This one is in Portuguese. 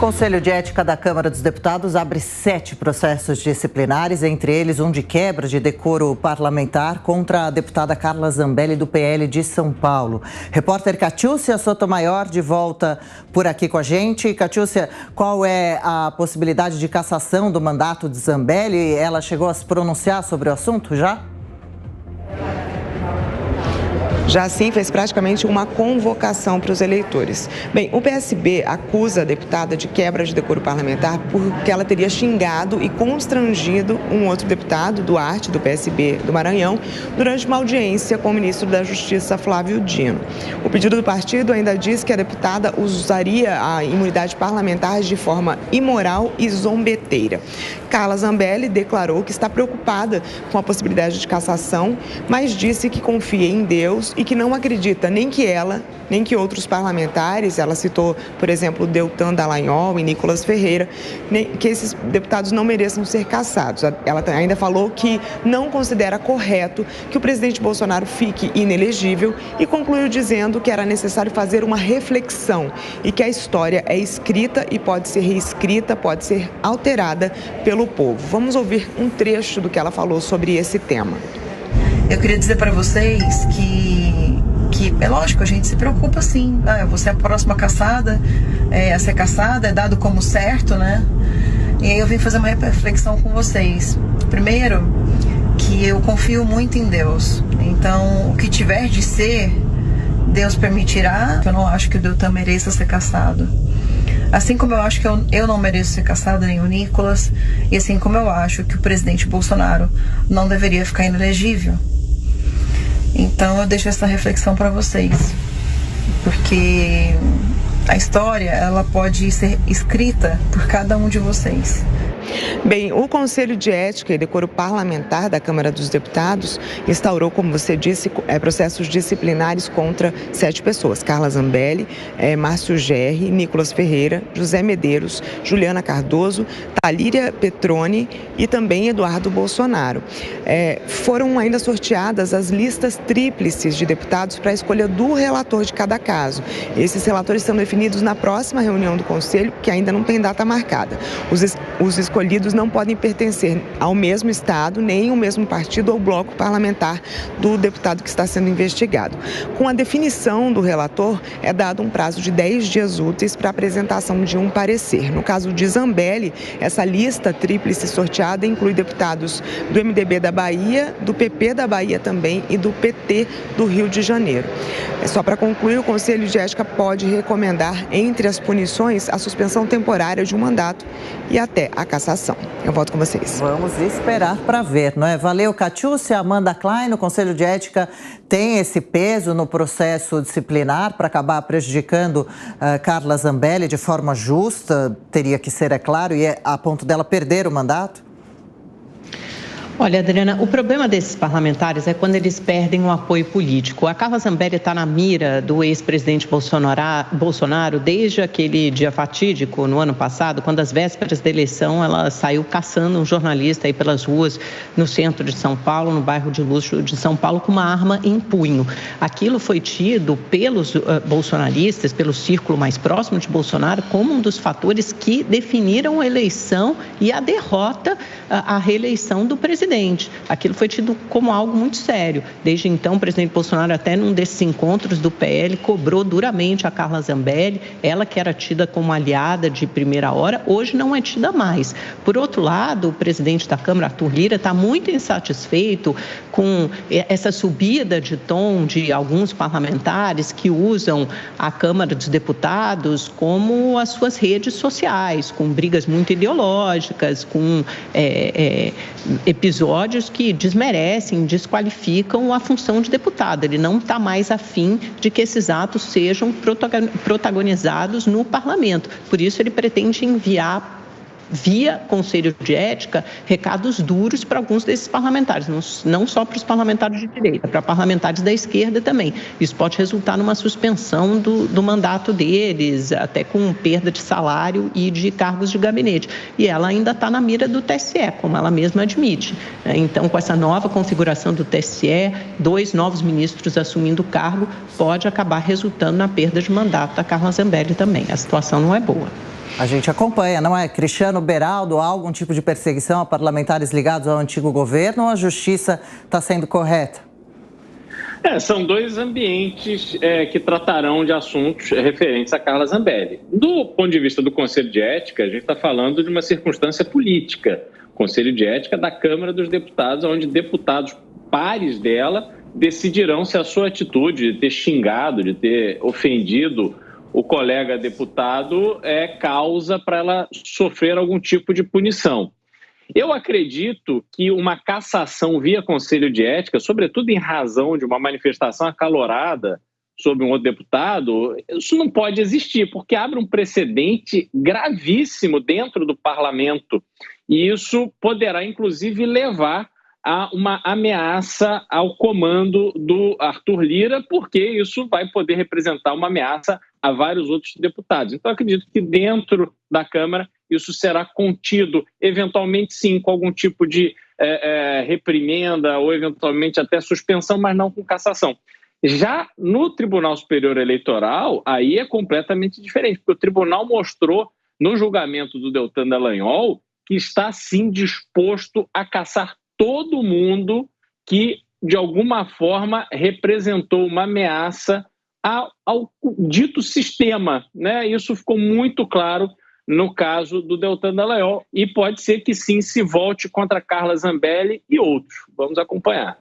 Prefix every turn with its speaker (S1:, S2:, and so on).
S1: Conselho de Ética da Câmara dos Deputados abre 7 processos disciplinares, entre eles um de quebra de decoro parlamentar contra a deputada Carla Zambelli, do PL de São Paulo. Repórter Catiúcia Sotomayor de volta por aqui com a gente. Catiúcia, qual é a possibilidade de cassação do mandato de Zambelli? Ela chegou a se pronunciar sobre o assunto já?
S2: Já sim, fez praticamente uma convocação para os eleitores. Bem, o PSB acusa a deputada de quebra de decoro parlamentar porque ela teria xingado e constrangido um outro deputado, Duarte, do PSB do Maranhão, durante uma audiência com o ministro da Justiça, Flávio Dino. O pedido do partido ainda diz que a deputada usaria a imunidade parlamentar de forma imoral e zombeteira. Carla Zambelli declarou que está preocupada com a possibilidade de cassação, mas disse que confia em Deus e que não acredita nem que ela, nem que outros parlamentares, ela citou, por exemplo, Deltan Dallagnol e Nicolas Ferreira, que esses deputados não mereçam ser cassados. Ela ainda falou que não considera correto que o presidente Bolsonaro fique inelegível e concluiu dizendo que era necessário fazer uma reflexão e que a história é escrita e pode ser reescrita, pode ser alterada pelo povo. Vamos ouvir um trecho do que ela falou sobre esse tema.
S3: Eu queria dizer para vocês que é lógico, a gente se preocupa sim. Você é a próxima caçada, a ser caçada, é dado como certo, né? E aí eu vim fazer uma reflexão com vocês. Primeiro, que eu confio muito em Deus. Então, o que tiver de ser, Deus permitirá. Eu não acho que o Deltan mereça ser caçado. Assim como eu acho que eu não mereço ser caçada, nem o Nicolas. E assim como eu acho que o presidente Bolsonaro não deveria ficar inelegível. Então eu deixo essa reflexão para vocês, porque a história ela pode ser escrita por cada um de vocês.
S2: Bem, o Conselho de Ética e Decoro Parlamentar da Câmara dos Deputados instaurou, como você disse, processos disciplinares contra 7 pessoas. Carla Zambelli, Márcio Gerri, Nicolas Ferreira, José Medeiros, Juliana Cardoso, Talíria Petroni e também Eduardo Bolsonaro. Foram ainda sorteadas as listas tríplices de deputados para a escolha do relator de cada caso. Esses relatores são definidos na próxima reunião do Conselho, que ainda não tem data marcada. Os escolhidos não podem pertencer ao mesmo estado, nem ao mesmo partido ou bloco parlamentar do deputado que está sendo investigado. Com a definição do relator, é dado um prazo de 10 dias úteis para a apresentação de um parecer. No caso de Zambelli, essa lista tríplice sorteada inclui deputados do MDB da Bahia, do PP da Bahia também e do PT do Rio de Janeiro. Só para concluir, o Conselho de Ética pode recomendar, entre as punições, a suspensão temporária de um mandato e até a cassação. Eu volto com vocês.
S1: Vamos esperar para ver, não é? Valeu, Catiúcia. Amanda Klein, o Conselho de Ética tem esse peso no processo disciplinar para acabar prejudicando Carla Zambelli de forma justa, teria que ser, é claro, e é a ponto dela perder o mandato?
S4: Olha, Adriana, o problema desses parlamentares é quando eles perdem um apoio político. A Carla Zambelli está na mira do ex-presidente Bolsonaro desde aquele dia fatídico no ano passado, quando às vésperas da eleição ela saiu caçando um jornalista aí pelas ruas no centro de São Paulo, no bairro de luxo de São Paulo, com uma arma em punho. Aquilo foi tido pelos bolsonaristas, pelo círculo mais próximo de Bolsonaro, como um dos fatores que definiram a eleição e a derrota, a reeleição do presidente. Aquilo foi tido como algo muito sério. Desde então, o presidente Bolsonaro, até num desses encontros do PL, cobrou duramente a Carla Zambelli, ela que era tida como aliada de primeira hora, hoje não é tida mais. Por outro lado, o presidente da Câmara, Arthur Lira, está muito insatisfeito com essa subida de tom de alguns parlamentares que usam a Câmara dos Deputados como as suas redes sociais, com brigas muito ideológicas, com episódios que desmerecem, desqualificam a função de deputado. Ele não está mais afim de que esses atos sejam protagonizados no parlamento. Por isso, ele pretende enviar, via Conselho de Ética, recados duros para alguns desses parlamentares, não só para os parlamentares de direita, para parlamentares da esquerda também. Isso pode resultar numa suspensão do mandato deles, até com perda de salário e de cargos de gabinete. E ela ainda está na mira do TSE, como ela mesma admite. Então, com essa nova configuração do TSE, 2 novos ministros assumindo o cargo, pode acabar resultando na perda de mandato da Carla Zambelli também. A situação não é boa.
S1: A gente acompanha, não é? Cristiano Beraldo, há algum tipo de perseguição a parlamentares ligados ao antigo governo ou a justiça está sendo correta?
S5: São dois ambientes que tratarão de assuntos referentes a Carla Zambelli. Do ponto de vista do Conselho de Ética, a gente está falando de uma circunstância política. Conselho de Ética da Câmara dos Deputados, onde deputados pares dela decidirão se a sua atitude de ter xingado, de ter ofendido o colega deputado é causa para ela sofrer algum tipo de punição. Eu acredito que uma cassação via Conselho de Ética, sobretudo em razão de uma manifestação acalorada sobre um outro deputado, isso não pode existir, porque abre um precedente gravíssimo dentro do parlamento. E isso poderá, inclusive, levar a uma ameaça ao comando do Arthur Lira, porque isso vai poder representar uma ameaça a vários outros deputados. Então, acredito que dentro da Câmara isso será contido, eventualmente sim, com algum tipo de reprimenda ou eventualmente até suspensão, mas não com cassação. Já no Tribunal Superior Eleitoral, aí é completamente diferente, porque o tribunal mostrou no julgamento do Deltan Dallagnol que está sim disposto a cassar todo mundo que, de alguma forma, representou uma ameaça ao dito sistema, né? Isso ficou muito claro no caso do Deltan Dallagnol e pode ser que sim se volte contra Carla Zambelli e outros. Vamos acompanhar.